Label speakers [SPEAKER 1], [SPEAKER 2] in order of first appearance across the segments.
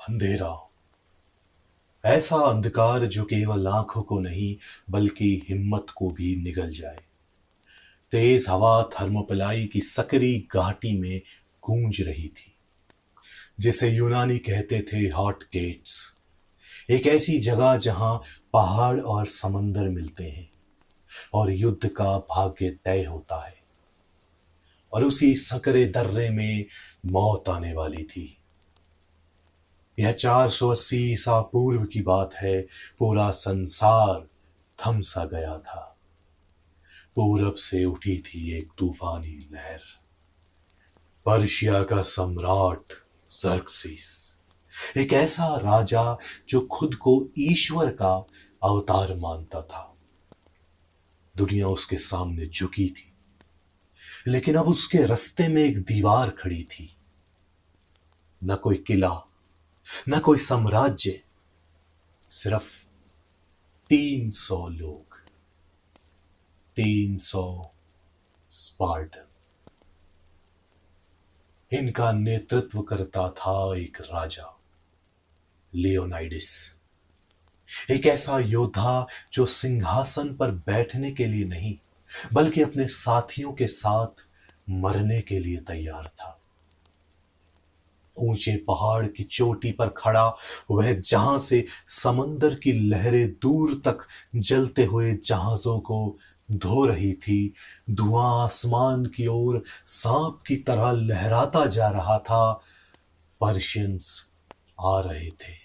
[SPEAKER 1] अंधेरा, ऐसा अंधकार जो केवल आंखों को नहीं बल्कि हिम्मत को भी निगल जाए। तेज हवा थर्मोपिलाई की सकरी घाटी में गूंज रही थी, जिसे यूनानी कहते थे हॉट गेट्स। एक ऐसी जगह जहां पहाड़ और समंदर मिलते हैं और युद्ध का भाग्य तय होता है। और उसी सकरे दर्रे में मौत आने वाली थी। यह 480 ईसा पूर्व की बात है। पूरा संसार थम सा गया था। पूरब से उठी थी एक तूफानी लहर। पर्शिया का सम्राट जर्क्सिस, एक ऐसा राजा जो खुद को ईश्वर का अवतार मानता था। दुनिया उसके सामने झुकी थी, लेकिन अब उसके रास्ते में एक दीवार खड़ी थी। न कोई किला, न कोई साम्राज्य, सिर्फ 300 लोग, 300 स्पार्टन। इनका नेतृत्व करता था एक राजा, लियोनाइडिस। एक ऐसा योद्धा जो सिंहासन पर बैठने के लिए नहीं बल्कि अपने साथियों के साथ मरने के लिए तैयार था। ऊंचे पहाड़ की चोटी पर खड़ा वह जहां से समंदर की लहरें दूर तक जलते हुए जहाजों को धो रही थी, धुआं आसमान की ओर सांप की तरह लहराता जा रहा था। पर्शियंस आ रहे थे।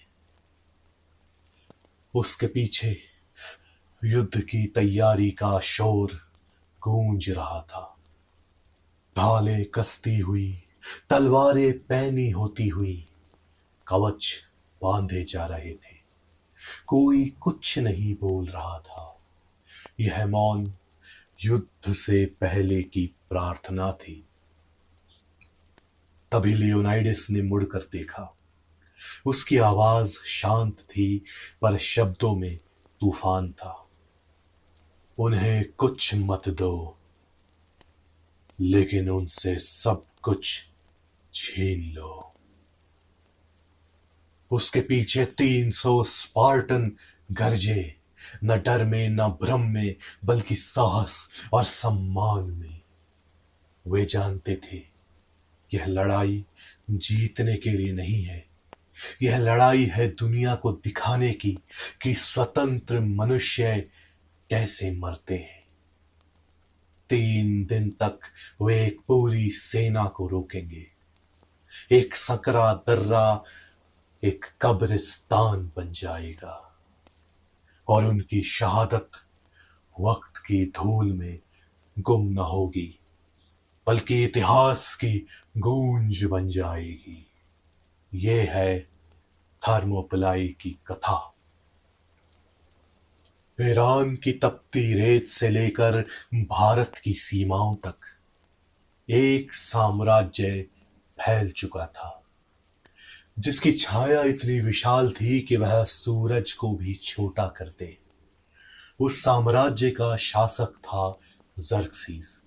[SPEAKER 1] उसके पीछे युद्ध की तैयारी का शोर गूंज रहा था। ढालें कसती हुई, तलवारें पैनी होती हुई, कवच बांधे जा रहे थे। कोई कुछ नहीं बोल रहा था। यह मौन युद्ध से पहले की प्रार्थना थी। तभी लियोनाइडिस ने मुड़कर देखा। उसकी आवाज शांत थी, पर शब्दों में तूफान था। उन्हें कुछ मत दो, लेकिन उनसे सब कुछ छीन लो। उसके पीछे 300 स्पार्टन गरजे, न डर में न भ्रम में बल्कि साहस और सम्मान में। वे जानते थे यह लड़ाई जीतने के लिए नहीं है। यह लड़ाई है दुनिया को दिखाने की कि स्वतंत्र मनुष्य कैसे मरते हैं। 3 दिन तक वे एक पूरी सेना को रोकेंगे। एक सकरा दर्रा एक कब्रिस्तान बन जाएगा और उनकी शहादत वक्त की धूल में गुम न होगी बल्कि इतिहास की गूंज बन जाएगी। ये है थर्मोपिलाई की कथा। ईरान की तपती रेत से लेकर भारत की सीमाओं तक एक साम्राज्य फैल चुका था, जिसकी छाया इतनी विशाल थी कि वह सूरज को भी छोटा कर दे। उस साम्राज्य का शासक था जर्क्सीस,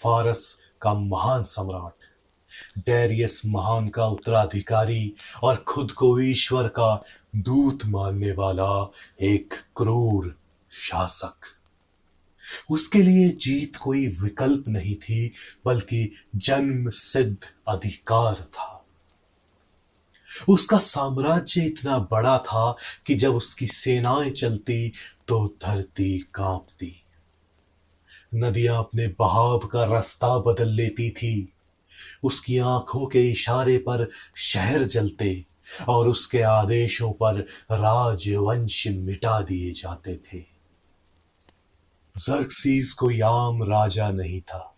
[SPEAKER 1] फारस का महान सम्राट, डेरियस महान का उत्तराधिकारी और खुद को ईश्वर का दूत मानने वाला एक क्रूर शासक। उसके लिए जीत कोई विकल्प नहीं थी बल्कि जन्म सिद्ध अधिकार था। उसका साम्राज्य इतना बड़ा था कि जब उसकी सेनाएं चलती तो धरती कांपती। नदियां अपने बहाव का रास्ता बदल लेती थी। उसकी आंखों के इशारे पर शहर जलते और उसके आदेशों पर राजवंश मिटा दिए जाते थे। जर्क्सीज कोई आम राजा नहीं था।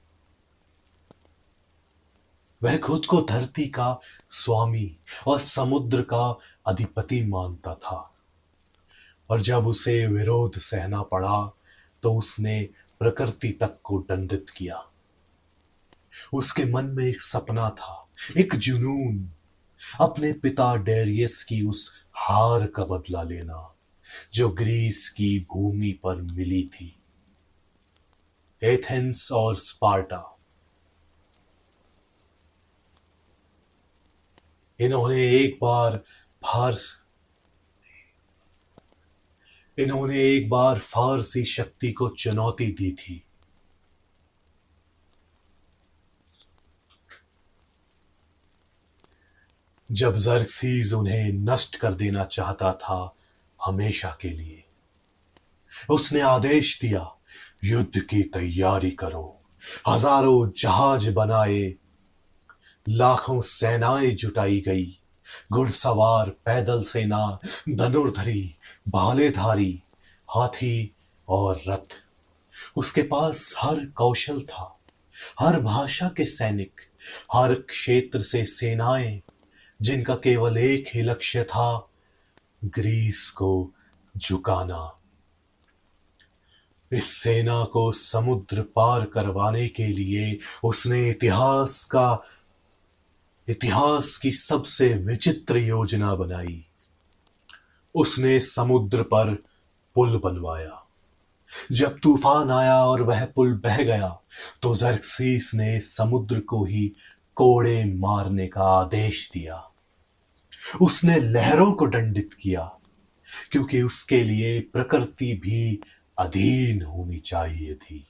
[SPEAKER 1] वह खुद को धरती का स्वामी और समुद्र का अधिपति मानता था। और जब उसे विरोध सहना पड़ा तो उसने प्रकृति तक को दंडित किया। उसके मन में एक सपना था, एक जुनून, अपने पिता डेरियस की उस हार का बदला लेना जो ग्रीस की भूमि पर मिली थी। एथेंस और स्पार्टा, इन्होंने एक बार फारस इन्होंने एक बार फारसी शक्ति को चुनौती दी थी। जब जर्क्सीज उन्हें नष्ट कर देना चाहता था हमेशा के लिए, उसने आदेश दिया, युद्ध की तैयारी करो। हजारों जहाज बनाए, लाखों सेनाएं जुटाई गई, घुड़सवार, पैदल सेना, धनुर्धरी, भालेधारी, हाथी और रथ। उसके पास हर कौशल था, हर भाषा के सैनिक, हर क्षेत्र से सेनाएं, जिनका केवल एक ही लक्ष्य था, ग्रीस को झुकाना। इस सेना को समुद्र पार करवाने के लिए उसने इतिहास की सबसे विचित्र योजना बनाई। उसने समुद्र पर पुल बनवाया। जब तूफान आया और वह पुल बह गया, तो जर्क्सीस ने समुद्र को ही कोड़े मारने का आदेश दिया। उसने लहरों को दंडित किया, क्योंकि उसके लिए प्रकृति भी अधीन होनी चाहिए थी।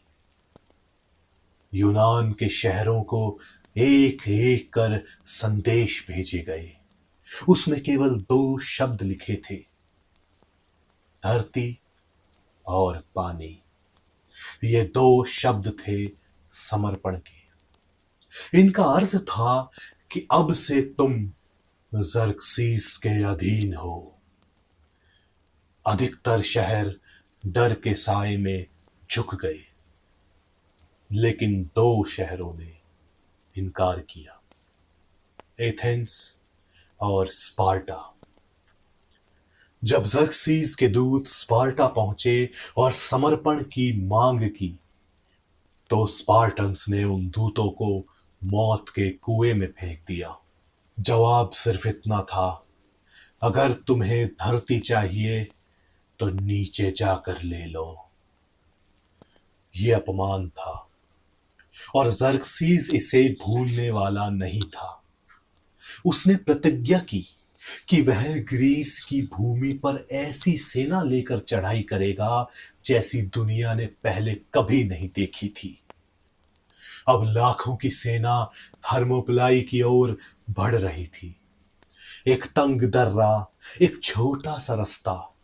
[SPEAKER 1] यूनान के शहरों को एक एक कर संदेश भेजे गए। उसमें केवल 2 शब्द लिखे थे, धरती और पानी। ये 2 शब्द थे समर्पण के। इनका अर्थ था कि अब से तुम जर्क्सीस के अधीन हो। अधिकतर शहर डर के साए में झुक गए, लेकिन 2 शहरों ने इनकार किया, एथेंस और स्पार्टा। जब जर्क्सीस के दूत स्पार्टा पहुंचे और समर्पण की मांग की, तो स्पार्टन्स ने उन दूतों को मौत के कुएं में फेंक दिया। जवाब सिर्फ इतना था, अगर तुम्हें धरती चाहिए तो नीचे जाकर ले लो। यह अपमान था, और जर्क्सीस इसे भूलने वाला नहीं था। उसने प्रतिज्ञा की कि वह ग्रीस की भूमि पर ऐसी सेना लेकर चढ़ाई करेगा जैसी दुनिया ने पहले कभी नहीं देखी थी। अब लाखों की सेना थर्मोपिलाई की ओर बढ़ रही थी। एक तंग दर्रा, एक छोटा सा रास्ता,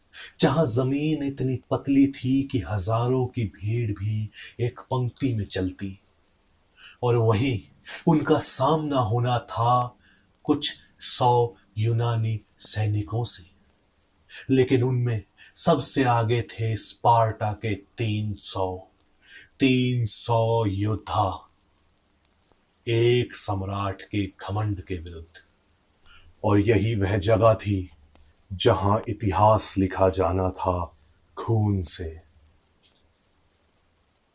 [SPEAKER 1] जहां जमीन इतनी पतली थी कि हजारों की भीड़ भी एक पंक्ति में चलती। और वहीं उनका सामना होना था कुछ 100 यूनानी सैनिकों से, लेकिन उनमें सबसे आगे थे स्पार्टा के 300 योद्धा, एक सम्राट के घमंड के विरुद्ध। और यही वह जगह थी जहां इतिहास लिखा जाना था खून से।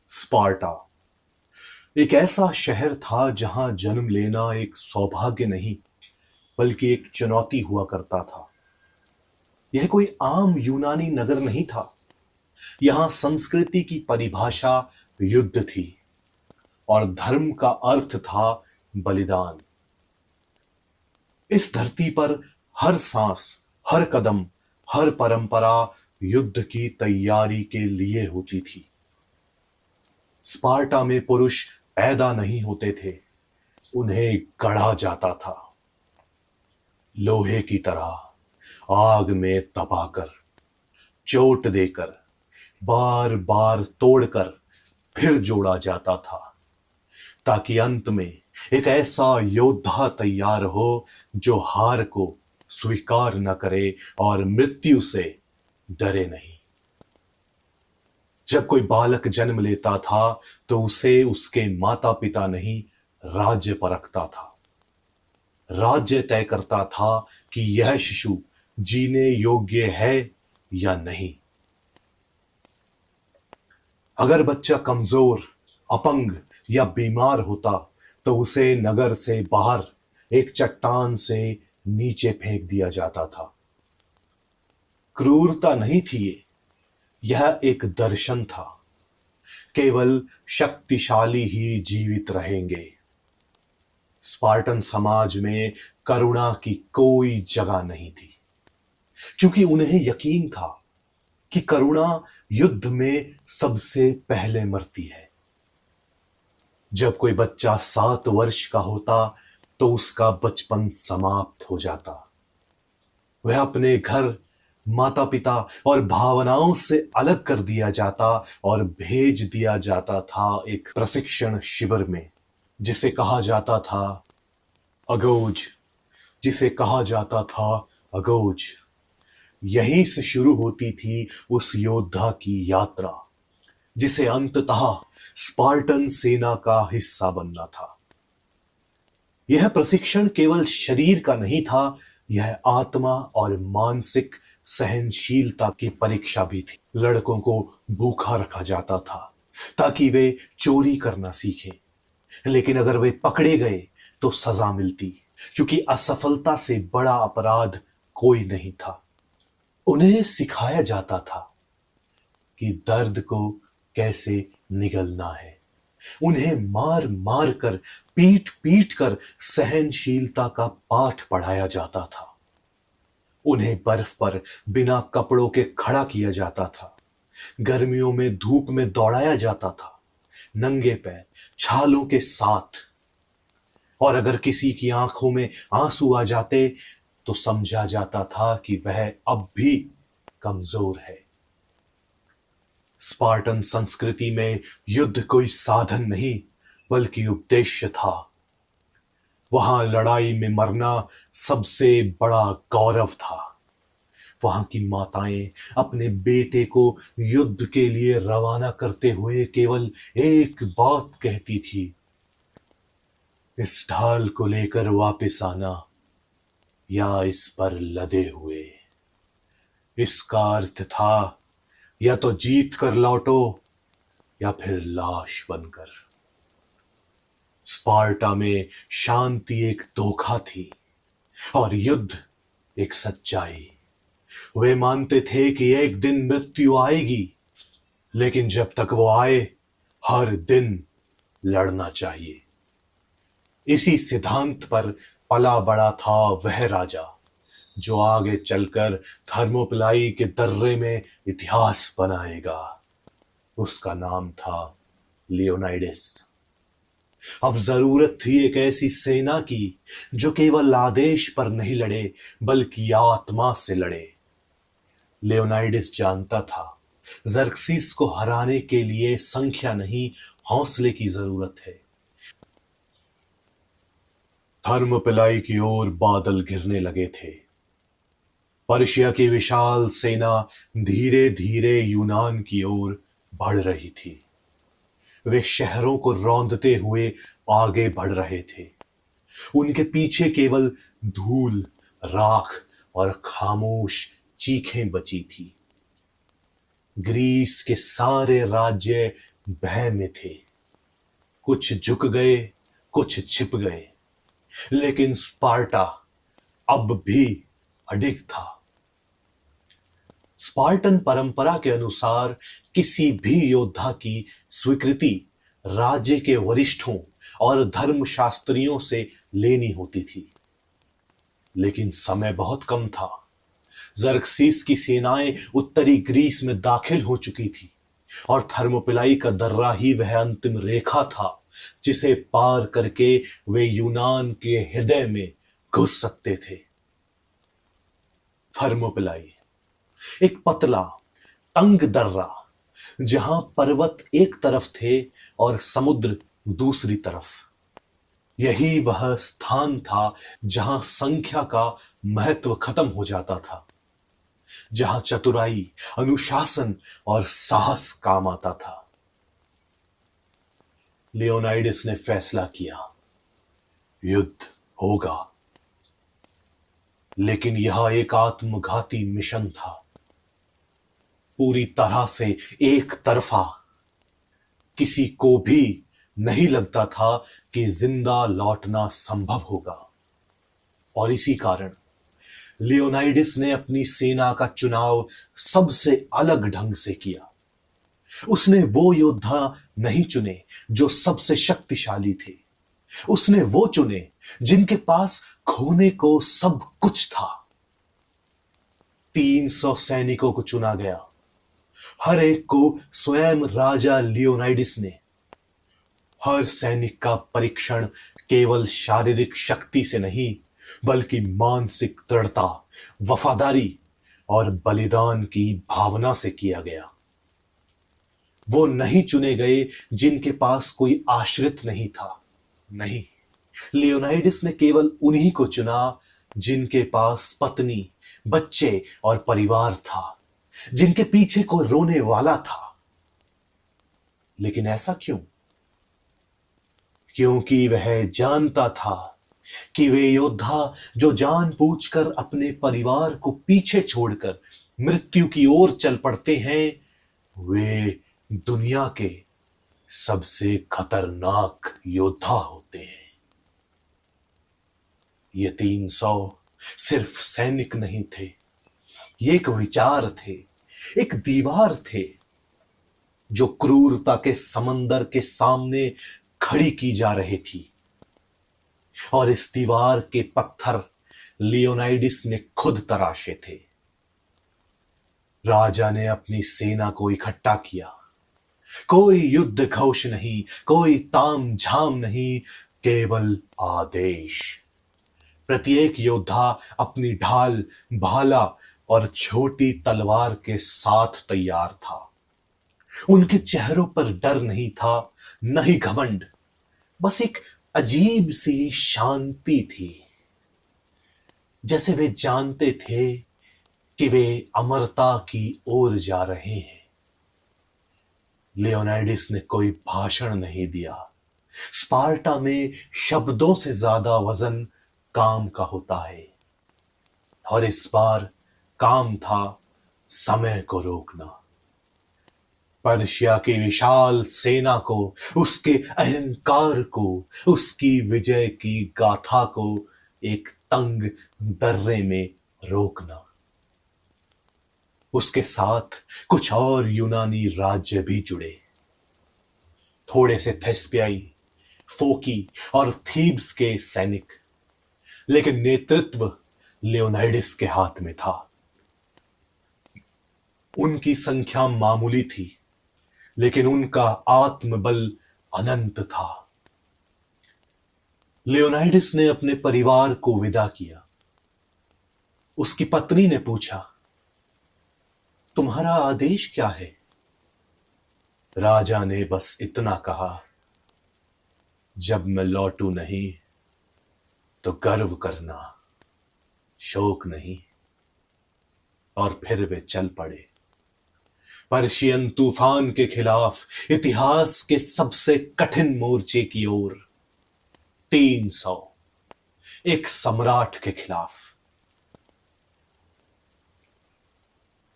[SPEAKER 1] स्पार्टा एक ऐसा शहर था जहां जन्म लेना एक सौभाग्य नहीं, बल्कि एक चुनौती हुआ करता था। यह कोई आम यूनानी नगर नहीं था। यहां संस्कृति की परिभाषा युद्ध थी, और धर्म का अर्थ था बलिदान। इस धरती पर हर सांस, हर कदम, हर परंपरा युद्ध की तैयारी के लिए होती थी। स्पार्टा में पुरुष पैदा नहीं होते थे, उन्हें गढ़ा जाता था, लोहे की तरह आग में तपाकर, चोट देकर, बार बार तोड़कर फिर जोड़ा जाता था, ताकि अंत में एक ऐसा योद्धा तैयार हो जो हार को स्वीकार न करे और मृत्यु से डरे नहीं। जब कोई बालक जन्म लेता था तो उसे उसके माता पिता नहीं, राज्य परखता था। राज्य तय करता था कि यह शिशु जीने योग्य है या नहीं। अगर बच्चा कमजोर, अपंग या बीमार होता तो उसे नगर से बाहर एक चट्टान से नीचे फेंक दिया जाता था। क्रूरता नहीं थी यह एक दर्शन था। केवल शक्तिशाली ही जीवित रहेंगे। स्पार्टन समाज में करुणा की कोई जगह नहीं थी, क्योंकि उन्हें यकीन था कि करुणा युद्ध में सबसे पहले मरती है। जब कोई बच्चा 7 वर्ष का होता तो उसका बचपन समाप्त हो जाता। वह अपने घर, माता पिता और भावनाओं से अलग कर दिया जाता और भेज दिया जाता था एक प्रशिक्षण शिविर में, जिसे कहा जाता था अगोज। यहीं से शुरू होती थी उस योद्धा की यात्रा, जिसे अंततः स्पार्टन सेना का हिस्सा बनना था। यह प्रशिक्षण केवल शरीर का नहीं था, यह आत्मा और मानसिक सहनशीलता की परीक्षा भी थी। लड़कों को भूखा रखा जाता था ताकि वे चोरी करना सीखें, लेकिन अगर वे पकड़े गए तो सजा मिलती, क्योंकि असफलता से बड़ा अपराध कोई नहीं था। उन्हें सिखाया जाता था कि दर्द को कैसे निगलना है। उन्हें मार मार कर, पीट पीट कर सहनशीलता का पाठ पढ़ाया जाता था। उन्हें बर्फ पर बिना कपड़ों के खड़ा किया जाता था। गर्मियों में धूप में दौड़ाया जाता था, नंगे पैर, छालों के साथ। और अगर किसी की आंखों में आंसू आ जाते तो समझा जाता था कि वह अब भी कमजोर है। स्पार्टन संस्कृति में युद्ध कोई साधन नहीं बल्कि उद्देश्य था। वहां लड़ाई में मरना सबसे बड़ा गौरव था। वहां की माताएं अपने बेटे को युद्ध के लिए रवाना करते हुए केवल एक बात कहती थी, इस ढाल को लेकर वापस आना या इस पर लदे हुए। इसका अर्थ था या तो जीत कर लौटो या फिर लाश बनकर। स्पार्टा में शांति एक धोखा थी और युद्ध एक सच्चाई। वे मानते थे कि एक दिन मृत्यु आएगी, लेकिन जब तक वो आए हर दिन लड़ना चाहिए। इसी सिद्धांत पर पला बड़ा था वह राजा जो आगे चलकर थर्मोपिलाई के दर्रे में इतिहास बनाएगा। उसका नाम था लियोनाइडिस। अब जरूरत थी एक ऐसी सेना की जो केवल आदेश पर नहीं लड़े बल्कि आत्मा से लड़े। लियोनाइडिस जानता था जर्क्सिस को हराने के लिए संख्या नहीं, हौसले की जरूरत है। थर्मोपिलाई की ओर बादल घिरने लगे थे। पर्शिया की विशाल सेना धीरे धीरे यूनान की ओर बढ़ रही थी। वे शहरों को रौंदते हुए आगे बढ़ रहे थे। उनके पीछे केवल धूल, राख और खामोश चीखें बची थी। ग्रीस के सारे राज्य भय में थे। कुछ झुक गए, कुछ छिप गए, लेकिन स्पार्टा अब भी अडिग था। स्पार्टन परंपरा के अनुसार किसी भी योद्धा की स्वीकृति राज्य के वरिष्ठों और धर्मशास्त्रियों से लेनी होती थी, लेकिन समय बहुत कम था। जर्क्सिस की सेनाएं उत्तरी ग्रीस में दाखिल हो चुकी थी और थर्मोपिलाई का दर्रा ही वह अंतिम रेखा था जिसे पार करके वे यूनान के हृदय में घुस सकते थे। थर्मोपिलाई एक पतला, तंग दर्रा, जहां पर्वत एक तरफ थे और समुद्र दूसरी तरफ। यही वह स्थान था जहां संख्या का महत्व खत्म हो जाता था, जहां चतुराई, अनुशासन और साहस काम आता था। लियोनाइडिस ने फैसला किया, युद्ध होगा, लेकिन यह एक आत्मघाती मिशन था, पूरी तरह से एक तरफा। किसी को भी नहीं लगता था कि जिंदा लौटना संभव होगा, और इसी कारण लियोनाइडिस ने अपनी सेना का चुनाव सबसे अलग ढंग से किया। उसने वो योद्धा नहीं चुने जो सबसे शक्तिशाली थे, उसने वो चुने जिनके पास खोने को सब कुछ था। 300 सैनिकों को चुना गया, हर एक को स्वयं राजा लियोनाइडिस ने। हर सैनिक का परीक्षण केवल शारीरिक शक्ति से नहीं, बल्कि मानसिक दृढ़ता, वफादारी और बलिदान की भावना से किया गया। वो नहीं चुने गए जिनके पास कोई आश्रित नहीं था। नहीं, लियोनाइडिस ने केवल उन्हीं को चुना जिनके पास पत्नी, बच्चे और परिवार था, जिनके पीछे को रोने वाला था। लेकिन ऐसा क्यों? क्योंकि वह जानता था कि वे योद्धा जो जानबूझकर अपने परिवार को पीछे छोड़कर मृत्यु की ओर चल पड़ते हैं, वे दुनिया के सबसे खतरनाक योद्धा होते हैं। ये 300 सिर्फ सैनिक नहीं थे, ये एक विचार थे, एक दीवार थे जो क्रूरता के समंदर के सामने खड़ी की जा रही थी। और इस दीवार के पत्थर लियोनाइडिस ने खुद तराशे थे। राजा ने अपनी सेना को इकट्ठा किया। कोई युद्ध घोष नहीं, कोई ताम झाम नहीं, केवल आदेश। प्रत्येक योद्धा अपनी ढाल, भाला और छोटी तलवार के साथ तैयार था। उनके चेहरों पर डर नहीं था, न ही घमंड, बस एक अजीब सी शांति थी। जैसे वे जानते थे कि वे अमरता की ओर जा रहे हैं। लियोनाइडिस ने कोई भाषण नहीं दिया। स्पार्टा में शब्दों से ज्यादा वजन काम का होता है, और इस बार काम था समय को रोकना। पर्शिया की विशाल सेना को, उसके अहंकार को, उसकी विजय की गाथा को एक तंग दर्रे में रोकना। उसके साथ कुछ और यूनानी राज्य भी जुड़े। थोड़े से थेस्पियाई, फोकी और थीब्स के सैनिक, लेकिन नेतृत्व लियोनाइडिस के हाथ में था। उनकी संख्या मामूली थी, लेकिन उनका आत्मबल अनंत था। लियोनाइडिस ने अपने परिवार को विदा किया। उसकी पत्नी ने पूछा, तुम्हारा आदेश क्या है? राजा ने बस इतना कहा, जब मैं लौटू नहीं तो गर्व करना, शोक नहीं। और फिर वे चल पड़े पर्शियन तूफान के खिलाफ, इतिहास के सबसे कठिन मोर्चे की ओर। 300, एक सम्राट के खिलाफ।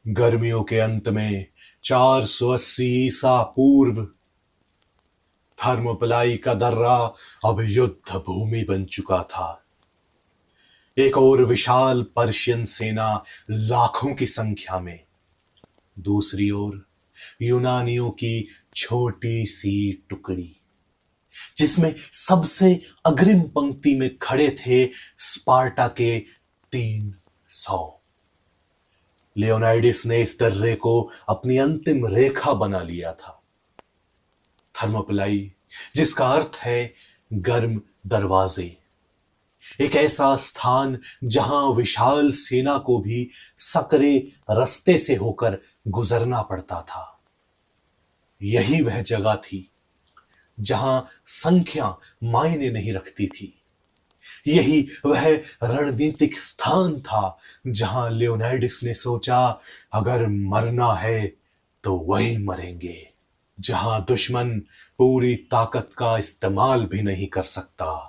[SPEAKER 1] गर्मियों के अंत में 480 ईसा पूर्व थर्मोपलाई का दर्रा अब युद्ध भूमि बन चुका था। एक और विशाल पर्शियन सेना लाखों की संख्या में, दूसरी ओर यूनानियों की छोटी सी टुकड़ी, जिसमें सबसे अग्रिम पंक्ति में खड़े थे स्पार्टा के 300। लियोनाइडिस ने इस दर्रे को अपनी अंतिम रेखा बना लिया था। थर्मोपलाई, जिसका अर्थ है गर्म दरवाजे, एक ऐसा स्थान जहां विशाल सेना को भी सकरे रास्ते से होकर गुजरना पड़ता था। यही वह जगह थी जहां संख्या मायने नहीं रखती थी। यही वह रणनीतिक स्थान था जहां लियोनाइडिस ने सोचा, अगर मरना है तो वहीं मरेंगे, जहां दुश्मन पूरी ताकत का इस्तेमाल भी नहीं कर सकता।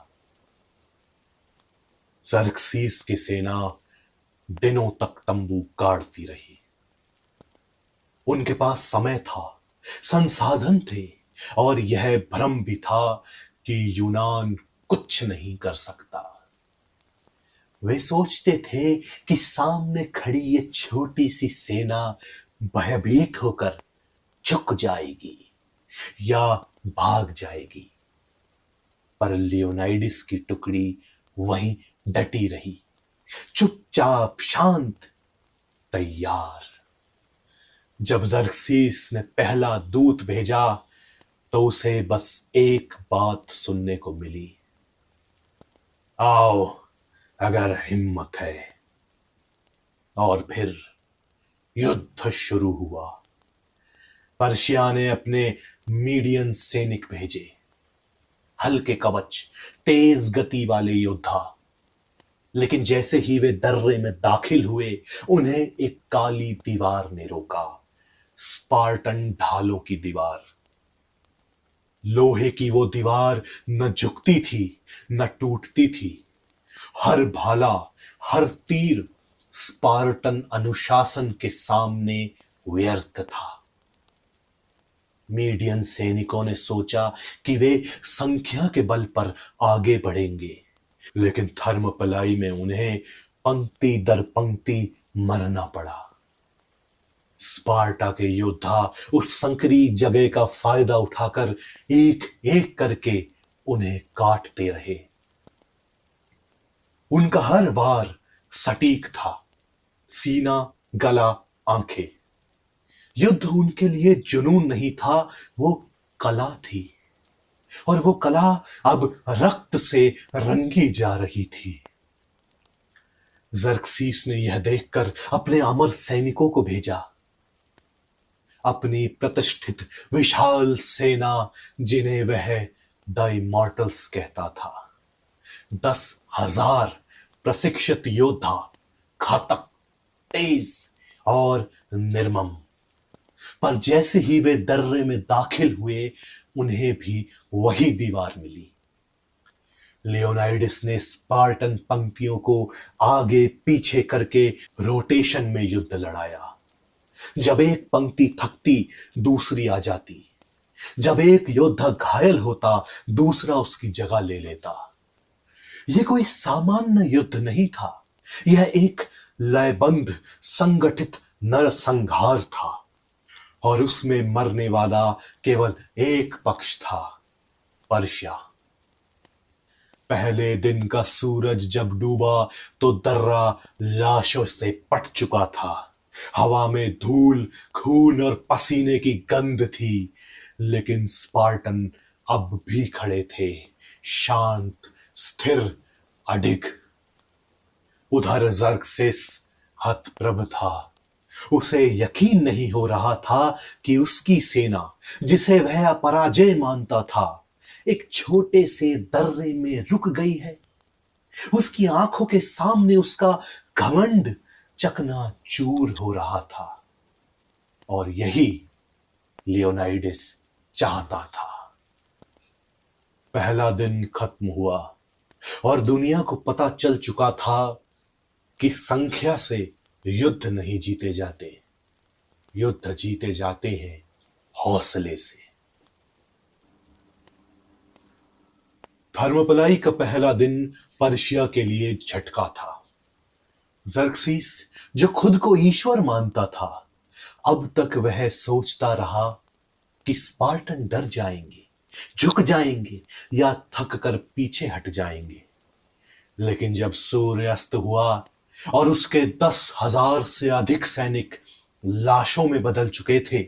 [SPEAKER 1] ज़र्क्सीस की सेना दिनों तक तंबू गाड़ती रही। उनके पास समय था, संसाधन थे, और यह भ्रम भी था कि यूनान कुछ नहीं कर सकता। वे सोचते थे कि सामने खड़ी ये छोटी सी सेना भयभीत होकर झुक जाएगी या भाग जाएगी, पर लियोनाइडिस की टुकड़ी वहीं डटी रही, चुपचाप शांत, तैयार। जब जरक्सीस ने पहला दूत भेजा तो उसे बस एक बात सुनने को मिली, आओ अगर हिम्मत है। और फिर युद्ध शुरू हुआ। पर्शिया ने अपने मीडियन सैनिक भेजे, हल्के कवच, तेज गति वाले योद्धा। लेकिन जैसे ही वे दर्रे में दाखिल हुए, उन्हें एक काली दीवार ने रोका, स्पार्टन ढालों की दीवार। लोहे की वो दीवार न झुकती थी न टूटती थी। हर भाला, हर तीर स्पार्टन अनुशासन के सामने व्यर्थ था। मीडियन सैनिकों ने सोचा कि वे संख्या के बल पर आगे बढ़ेंगे, लेकिन थर्मोपलाई में उन्हें पंक्ति दर पंक्ति मरना पड़ा। स्पार्टा के योद्धा उस संकरी जगह का फायदा उठाकर एक एक करके उन्हें काटते रहे। उनका हर वार सटीक था, सीना, गला, आंखें। युद्ध उनके लिए जुनून नहीं था, वो कला थी। और वो कला अब रक्त से रंगी जा रही थी। जरक्सीस ने यह देखकर अपने अमर सैनिकों को भेजा, अपनी प्रतिष्ठित विशाल सेना, जिन्हें वह द इमॉर्टल्स कहता था। 10,000 प्रशिक्षित योद्धा, घातक, तेज और निर्मम। पर जैसे ही वे दर्रे में दाखिल हुए, उन्हें भी वही दीवार मिली। लियोनाइडिस ने स्पार्टन पंक्तियों को आगे पीछे करके रोटेशन में युद्ध लड़ाया। जब एक पंक्ति थकती, दूसरी आ जाती। जब एक योद्धा घायल होता, दूसरा उसकी जगह ले लेता। यह कोई सामान्य युद्ध नहीं था, यह एक लयबंध, संगठित नरसंहार था। और उसमें मरने वाला केवल एक पक्ष था, पर्शिया। पहले दिन का सूरज जब डूबा तो दर्रा लाशों से पट चुका था। हवा में धूल, खून और पसीने की गंध थी, लेकिन स्पार्टन अब भी खड़े थे, शांत, स्थिर, अडिग। उधर जरक्सिस हतप्रभ था। उसे यकीन नहीं हो रहा था कि उसकी सेना, जिसे वह अपराजय मानता था, एक छोटे से दर्रे में रुक गई है। उसकी आंखों के सामने उसका घमंड चकनाचूर हो रहा था। और यही लियोनाइडिस चाहता था। पहला दिन खत्म हुआ और दुनिया को पता चल चुका था कि संख्या से युद्ध नहीं जीते जाते, युद्ध जीते जाते हैं हौसले से। थर्मोपलाई का पहला दिन पर्शिया के लिए झटका था। जरक्सीस, जो खुद को ईश्वर मानता था, अब तक वह सोचता रहा कि स्पार्टन डर जाएंगे, झुक जाएंगे या थक कर पीछे हट जाएंगे। लेकिन जब सूर्यास्त हुआ और उसके 10,000 से अधिक सैनिक लाशों में बदल चुके थे,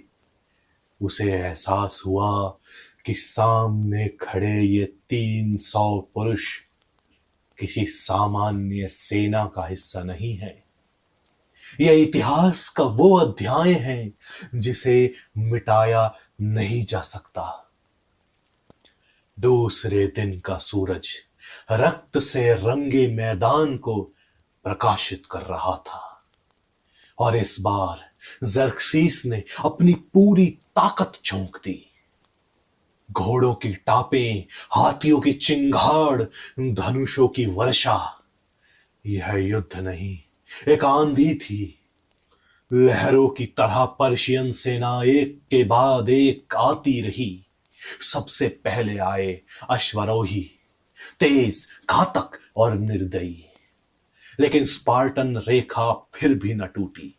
[SPEAKER 1] उसे एहसास हुआ कि सामने खड़े ये 300 पुरुष किसी सामान्य सेना का हिस्सा नहीं है। यह इतिहास का वो अध्याय है जिसे मिटाया नहीं जा सकता। दूसरे दिन का सूरज रक्त से रंगे मैदान को प्रकाशित कर रहा था। और इस बार जरक्सीस ने अपनी पूरी ताकत झोंक दी। घोड़ों की टापें, हाथियों की चिंगाड़, धनुषों की वर्षा। यह युद्ध नहीं, एक आंधी थी। लहरों की तरह पर्शियन सेना एक के बाद एक आती रही। सबसे पहले आए अश्वरोही, तेज, घातक और निर्दयी। लेकिन स्पार्टन रेखा फिर भी न टूटी।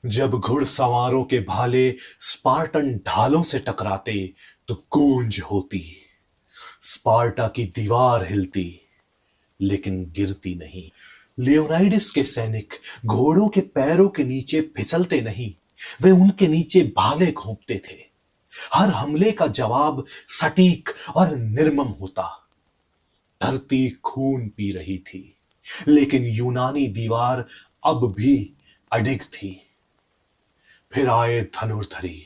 [SPEAKER 1] जब घुड़सवारों के भाले स्पार्टन ढालों से टकराते तो गूंज होती, स्पार्टा की दीवार हिलती। लेकिन गिरती नहीं। लियोनाइडिस के सैनिक घोड़ों के पैरों के नीचे फिसलते नहीं, वे उनके नीचे भाले घोंपते थे। हर हमले का जवाब सटीक और निर्मम होता। धरती खून पी रही थी, लेकिन यूनानी दीवार अब भी अडिग थी। फिर आए धनुर्धरी।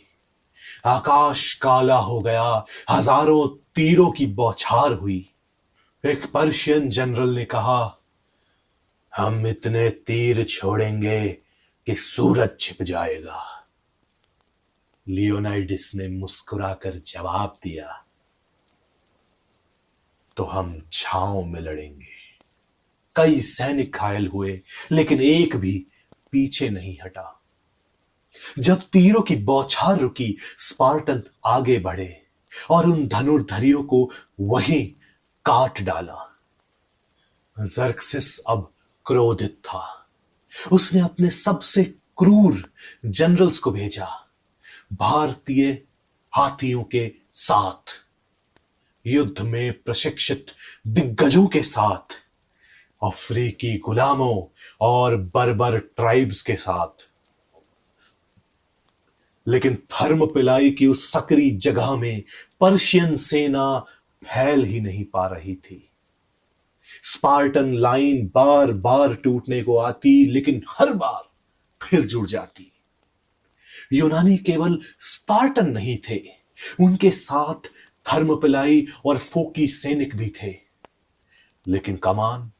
[SPEAKER 1] आकाश काला हो गया, हजारों तीरों की बौछार हुई। एक पर्शियन जनरल ने कहा, हम इतने तीर छोड़ेंगे कि सूरज छिप जाएगा। लियोनाइडिस ने मुस्कुराकर जवाब दिया, तो हम छांव में लड़ेंगे। कई सैनिक घायल हुए, लेकिन एक भी पीछे नहीं हटा। जब तीरों की बौछार रुकी, स्पार्टन आगे बढ़े और उन धनुर्धरियों को वहीं काट डाला। ज़र्क्सिस अब क्रोधित था। उसने अपने सबसे क्रूर जनरल्स को भेजा, भारतीय हाथियों के साथ, युद्ध में प्रशिक्षित दिग्गजों के साथ, अफ्रीकी गुलामों और बर्बर ट्राइब्स के साथ। लेकिन थर्मोपिलाई की उस सकरी जगह में पर्शियन सेना फैल ही नहीं पा रही थी। स्पार्टन लाइन बार बार टूटने को आती, लेकिन हर बार फिर जुड़ जाती। यूनानी केवल स्पार्टन नहीं थे, उनके साथ थर्मोपिलाई और फोकी सैनिक भी थे। लेकिन कमान,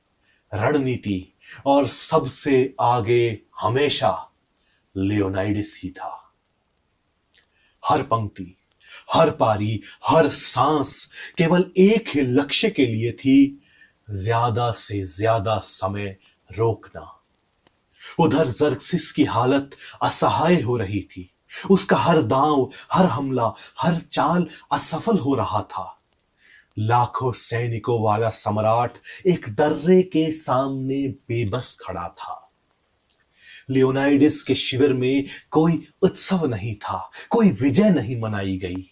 [SPEAKER 1] रणनीति और सबसे आगे हमेशा लियोनाइडिस ही था। हर पंक्ति, हर पारी, हर सांस केवल एक ही लक्ष्य के लिए थी, ज्यादा से ज्यादा समय रोकना। उधर ज़र्क्सिस की हालत असहाय हो रही थी। उसका हर दांव, हर हमला, हर चाल असफल हो रहा था। लाखों सैनिकों वाला सम्राट एक दर्रे के सामने बेबस खड़ा था। लियोनाइडिस के शिविर में कोई उत्सव नहीं था, कोई विजय नहीं मनाई गई।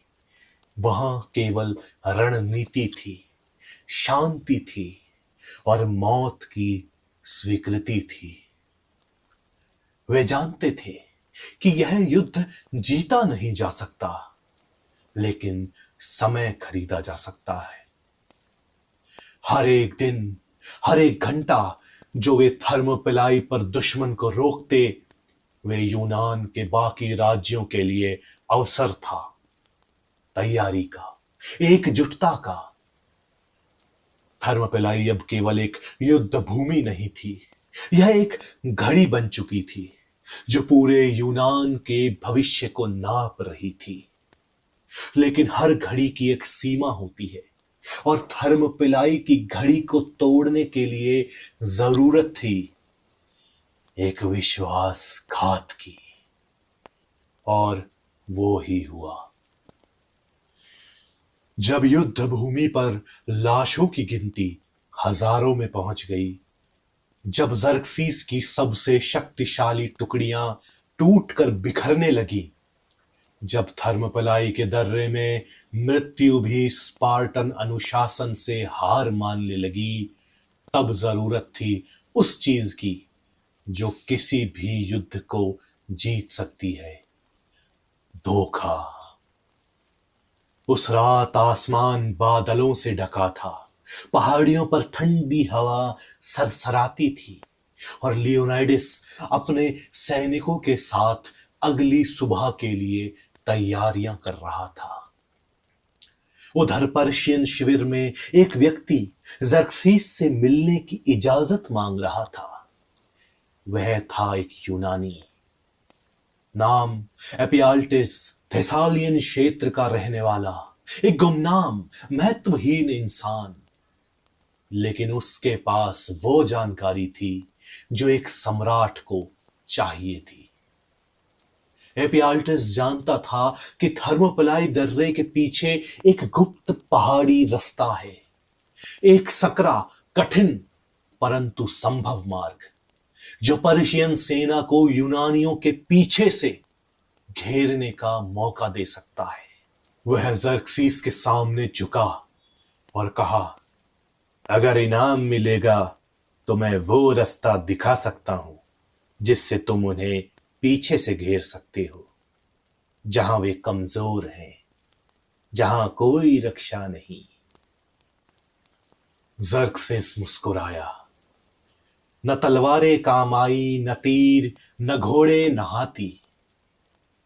[SPEAKER 1] वहां केवल रणनीति थी, शांति थी और मौत की स्वीकृति थी। वे जानते थे कि यह युद्ध जीता नहीं जा सकता, लेकिन समय खरीदा जा सकता है। हर एक दिन, हर एक घंटा जो वे थर्मोपिलाई पर दुश्मन को रोकते, वे यूनान के बाकी राज्यों के लिए अवसर था, तैयारी का, एकजुटता का। थर्मोपिलाई अब केवल एक युद्ध भूमि नहीं थी, यह एक घड़ी बन चुकी थी जो पूरे यूनान के भविष्य को नाप रही थी। लेकिन हर घड़ी की एक सीमा होती है, और थर्मोपिलाई की घड़ी को तोड़ने के लिए जरूरत थी एक विश्वासघात की, और वो ही हुआ। जब युद्ध भूमि पर लाशों की गिनती हजारों में पहुंच गई, जब ज़र्क्सीस की सबसे शक्तिशाली टुकड़ियां टूटकर बिखरने लगी, जब थर्मोपिलाई के दर्रे में मृत्यु भी स्पार्टन अनुशासन से हार मानने लगी, तब जरूरत थी उस चीज की जो किसी भी युद्ध को जीत सकती है, धोखा। उस रात आसमान बादलों से ढका था, पहाड़ियों पर ठंडी हवा सरसराती थी, और लियोनाइडिस अपने सैनिकों के साथ अगली सुबह के लिए तैयारियां कर रहा था। उधर पर्शियन शिविर में एक व्यक्ति ज़र्क्सीस से मिलने की इजाजत मांग रहा था। वह था एक यूनानी, नाम एपियाल्टिस, थेसालियन क्षेत्र का रहने वाला, एक गुमनाम, महत्वहीन इंसान। लेकिन उसके पास वो जानकारी थी जो एक सम्राट को चाहिए थी। एपियाल्टिस जानता था कि थर्मोपिलाई दर्रे के पीछे एक गुप्त पहाड़ी रास्ता है, एक सकरा, कठिन परंतु संभव मार्ग, जो पर्शियन सेना को यूनानियों के पीछे से घेरने का मौका दे सकता है। वह ज़र्क्सीस के सामने झुका और कहा, अगर इनाम मिलेगा तो मैं वो रास्ता दिखा सकता हूं जिससे तुम उन्हें पीछे से घेर सकते हो, जहां वे कमजोर हैं, जहां कोई रक्षा नहीं। जर्कसिस मुस्कुराया। न तलवारें काम आई, न तीर, न घोड़े, न हाथी,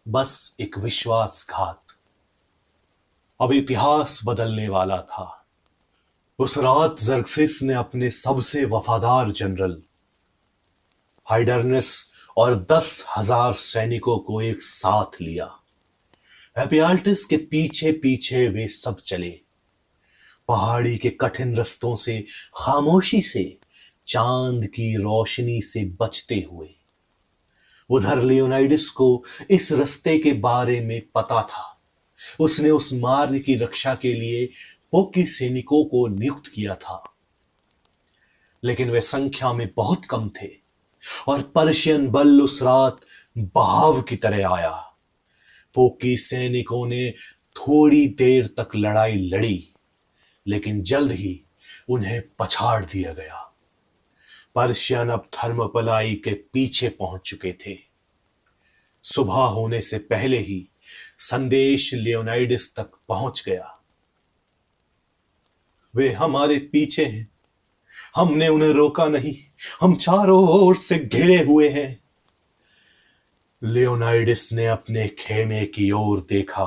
[SPEAKER 1] बस एक विश्वासघात। अब इतिहास बदलने वाला था। उस रात जर्कसिस ने अपने सबसे वफादार जनरल हाइडरनेस और 10,000 सैनिकों को एक साथ लिया। एपियाल्टिस के पीछे पीछे वे सब चले, पहाड़ी के कठिन रस्तों से, खामोशी से, चांद की रोशनी से बचते हुए। उधर लियोनाइडिस को इस रास्ते के बारे में पता था। उसने उस मार्ग की रक्षा के लिए फोकी सैनिकों को नियुक्त किया था, लेकिन वे संख्या में बहुत कम थे और पर्शियन बल उस रात बहाव की तरह आया। फोकी सैनिकों ने थोड़ी देर तक लड़ाई लड़ी, लेकिन जल्द ही उन्हें पछाड़ दिया गया। पर्शियन अब थर्मोपलाई के पीछे पहुंच चुके थे। सुबह होने से पहले ही संदेश लियोनाइडिस तक पहुंच गया। वे हमारे पीछे हैं, हमने उन्हें रोका नहीं, हम चारों ओर से घिरे हुए हैं। लियोनाइडिस ने अपने खेमे की ओर देखा,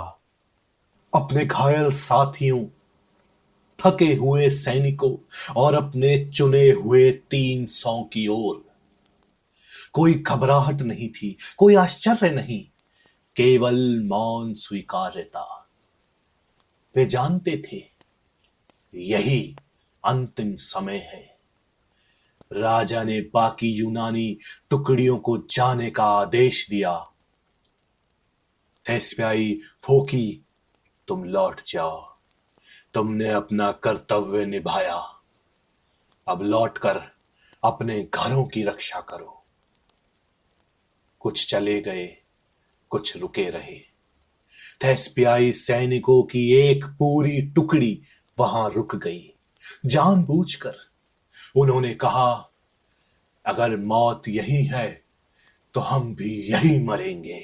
[SPEAKER 1] अपने घायल साथियों, थके हुए सैनिकों और अपने चुने हुए 300 की ओर। कोई घबराहट नहीं थी, कोई आश्चर्य नहीं, केवल मौन स्वीकार्यता। वे जानते थे यही अंतिम समय है। राजा ने बाकी यूनानी टुकड़ियों को जाने का आदेश दिया। थेस्पियाई, फोकी, तुम लौट जाओ, तुमने अपना कर्तव्य निभाया, अब लौटकर अपने घरों की रक्षा करो। कुछ चले गए, कुछ रुके रहे। थेस्पियाई सैनिकों की एक पूरी टुकड़ी वहां रुक गई। जानबूझकर उन्होंने कहा, अगर मौत यही है तो हम भी यही मरेंगे।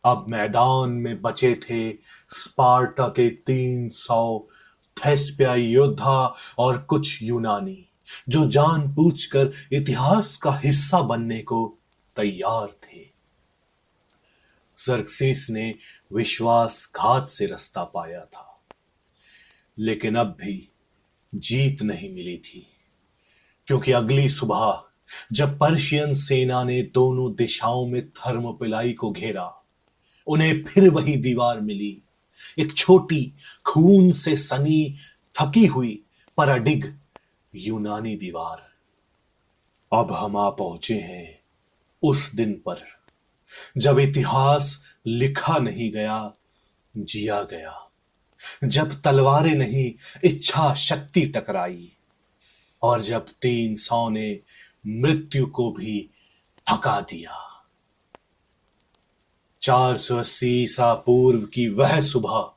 [SPEAKER 1] अब मैदान में बचे थे स्पार्टा के 300 थेस्पियाई योद्धा और कुछ यूनानी, जो जानबूझकर इतिहास का हिस्सा बनने को तैयार थे। जर्कसिस ने विश्वासघात से रास्ता पाया था, लेकिन अब भी जीत नहीं मिली थी, क्योंकि अगली सुबह जब पर्शियन सेना ने दोनों दिशाओं में थर्मोपिलाई को घेरा, उन्हें फिर वही दीवार मिली, एक छोटी, खून से सनी, थकी हुई पर अडिग यूनानी दीवार। अब हम आ पहुंचे हैं उस दिन पर जब इतिहास लिखा नहीं गया, जिया गया। जब तलवारें नहीं, इच्छा शक्ति टकराई, और जब 300 ने मृत्यु को भी थका दिया। 480 ईसा पूर्व की वह सुबह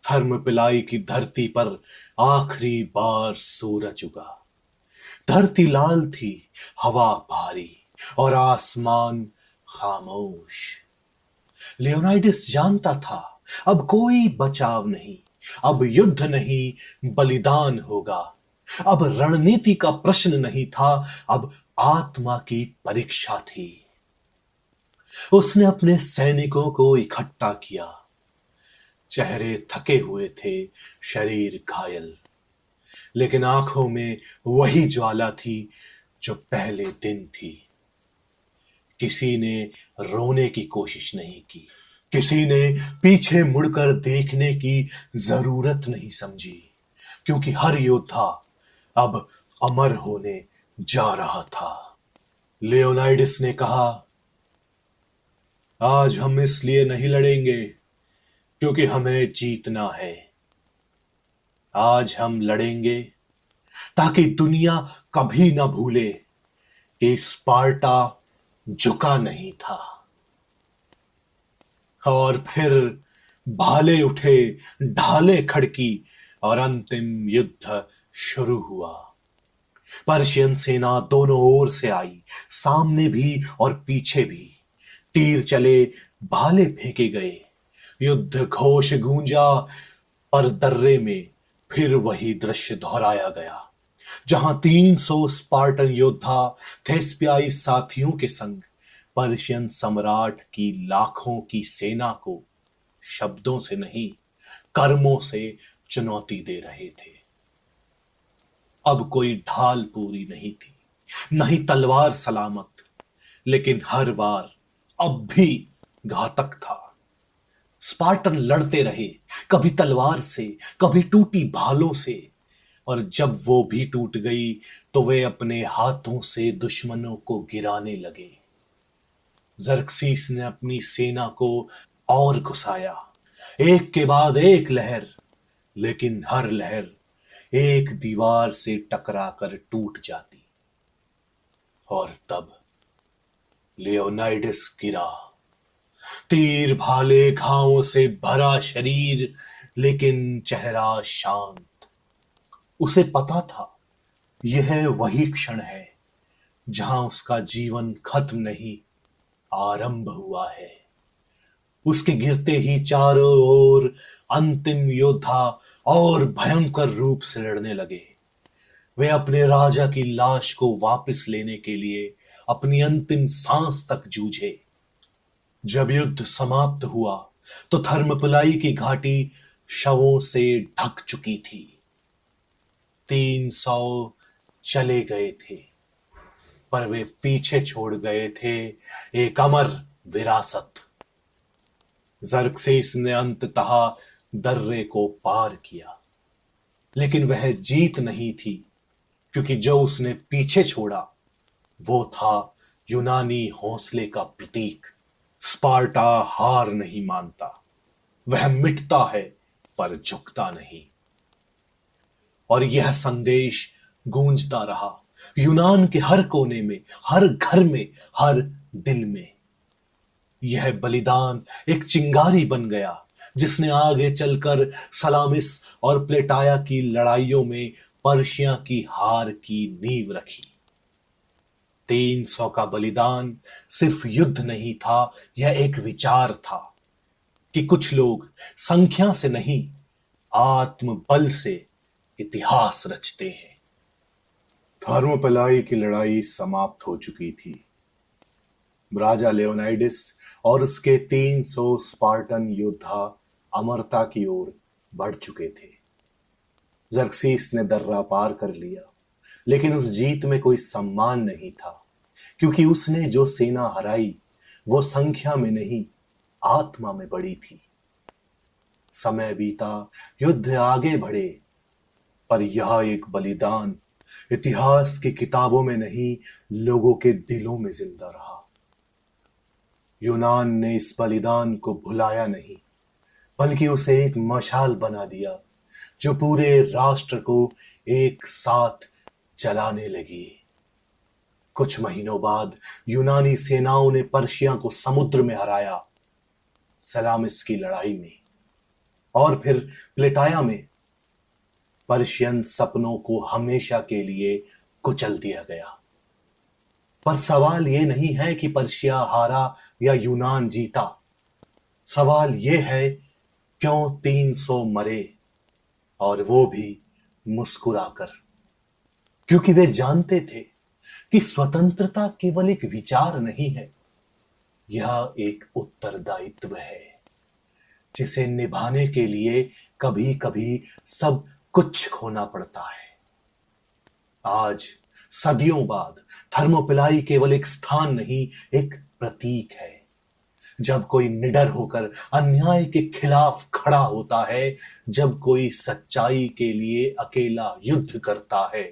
[SPEAKER 1] थर्मोपिलाई की धरती पर आखिरी बार सूरज उगा। धरती लाल थी, हवा भारी और आसमान खामोश। लियोनाइडिस जानता था अब कोई बचाव नहीं, अब युद्ध नहीं, बलिदान होगा। अब रणनीति का प्रश्न नहीं था, अब आत्मा की परीक्षा थी। उसने अपने सैनिकों को इकट्ठा किया। चेहरे थके हुए थे, शरीर घायल, लेकिन आंखों में वही ज्वाला थी जो पहले दिन थी। किसी ने रोने की कोशिश नहीं की, किसी ने पीछे मुड़कर देखने की जरूरत नहीं समझी, क्योंकि हर योद्धा अब अमर होने जा रहा था। लियोनाइडिस ने कहा, आज हम इसलिए नहीं लड़ेंगे क्योंकि हमें जीतना है। आज हम लड़ेंगे ताकि दुनिया कभी ना भूले कि स्पार्टा झुका नहीं था। और फिर भाले उठे, ढाले खड़की, और अंतिम युद्ध शुरू हुआ। पर्शियन सेना दोनों ओर से आई, सामने भी और पीछे भी। तीर चले, भाले फेंके गए, युद्ध घोष गूंजा। पर दर्रे में फिर वही दृश्य दोहराया गया, जहां 300 स्पार्टन योद्धा थेस्पियाई साथियों के संग पर्शियन सम्राट की लाखों की सेना को शब्दों से नहीं, कर्मों से चुनौती दे रहे थे। अब कोई ढाल पूरी नहीं थी, नहीं तलवार सलामत, लेकिन हर वार अब भी घातक था। स्पार्टन लड़ते रहे, कभी तलवार से, कभी टूटी भालों से, और जब वो भी टूट गई तो वे अपने हाथों से दुश्मनों को गिराने लगे। जरक्सीस ने अपनी सेना को और घुसाया, एक के बाद एक लहर, लेकिन हर लहर एक दीवार से टकराकर टूट जाती। और तब लियोनाइडस गिरा, तीर भाले घावों से भरा शरीर, लेकिन चेहरा शांत। उसे पता था यह वही क्षण है जहां उसका जीवन खत्म नहीं, आरंभ हुआ है। उसके गिरते ही चारों ओर अंतिम योद्धा और भयंकर रूप से लड़ने लगे। वे अपने राजा की लाश को वापस लेने के लिए अपनी अंतिम सांस तक जूझे। जब युद्ध समाप्त हुआ तो थर्मोपिलाई की घाटी शवों से ढक चुकी थी। 300 चले गए थे, पर वे पीछे छोड़ गए थे एक अमर विरासत। जरक्सेस ने अंततः दर्रे को पार किया, लेकिन वह जीत नहीं थी, क्योंकि जो उसने पीछे छोड़ा वो था यूनानी हौसले का प्रतीक। स्पार्टा हार नहीं मानता, वह मिटता है पर झुकता नहीं। और यह संदेश गूंजता रहा यूनान के हर कोने में, हर घर में, हर दिल में। यह बलिदान एक चिंगारी बन गया, जिसने आगे चलकर सलामिस और प्लेटाया की लड़ाइयों में पर्शिया की हार की नींव रखी। 300 का बलिदान सिर्फ युद्ध नहीं था, यह एक विचार था कि कुछ लोग संख्या से नहीं, आत्मबल से इतिहास रचते हैं। थर्मोपिलाई की लड़ाई समाप्त हो चुकी थी। राजा लियोनाइडिस और उसके 300 स्पार्टन योद्धा अमरता की ओर बढ़ चुके थे। जरक्सीस ने दर्रा पार कर लिया, लेकिन उस जीत में कोई सम्मान नहीं था, क्योंकि उसने जो सेना हराई वो संख्या में नहीं, आत्मा में बड़ी थी। समय बीता, युद्ध आगे बढ़े, पर यह एक बलिदान इतिहास की किताबों में नहीं, लोगों के दिलों में जिंदा रहा। यूनान ने इस बलिदान को भुलाया नहीं, बल्कि उसे एक मशाल बना दिया जो पूरे राष्ट्र को एक साथ जलाने लगी। कुछ महीनों बाद यूनानी सेनाओं ने पर्शिया को समुद्र में हराया, सलामिस की लड़ाई में, और फिर प्लेटाया में। पर्शियन सपनों को हमेशा के लिए कुचल दिया गया। पर सवाल यह नहीं है कि पर्शिया हारा या यूनान जीता। सवाल यह है, क्यों 300 मरे, और वो भी मुस्कुराकर। क्योंकि वे जानते थे कि स्वतंत्रता केवल एक विचार नहीं है, यह एक उत्तरदायित्व है, जिसे निभाने के लिए कभी कभी सब कुछ खोना पड़ता है। आज सदियों बाद थर्मोपिलाई केवल एक स्थान नहीं, एक प्रतीक है। जब कोई निडर होकर अन्याय के खिलाफ खड़ा होता है, जब कोई सच्चाई के लिए अकेला युद्ध करता है,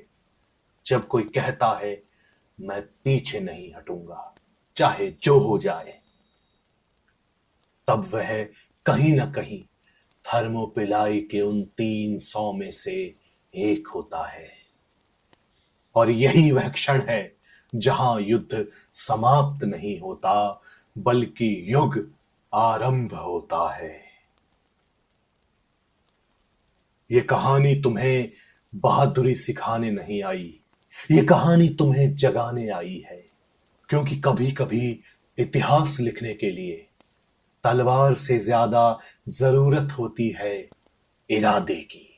[SPEAKER 1] जब कोई कहता है मैं पीछे नहीं हटूंगा चाहे जो हो जाए, तब वह कहीं ना कहीं थर्मोपिलाई के उन 300 में से एक होता है। और यही वह क्षण है जहां युद्ध समाप्त नहीं होता, बल्कि युग आरंभ होता है। ये कहानी तुम्हें बहादुरी सिखाने नहीं आई, ये कहानी तुम्हें जगाने आई है। क्योंकि कभी कभी इतिहास लिखने के लिए तलवार से ज्यादा जरूरत होती है इरादे की।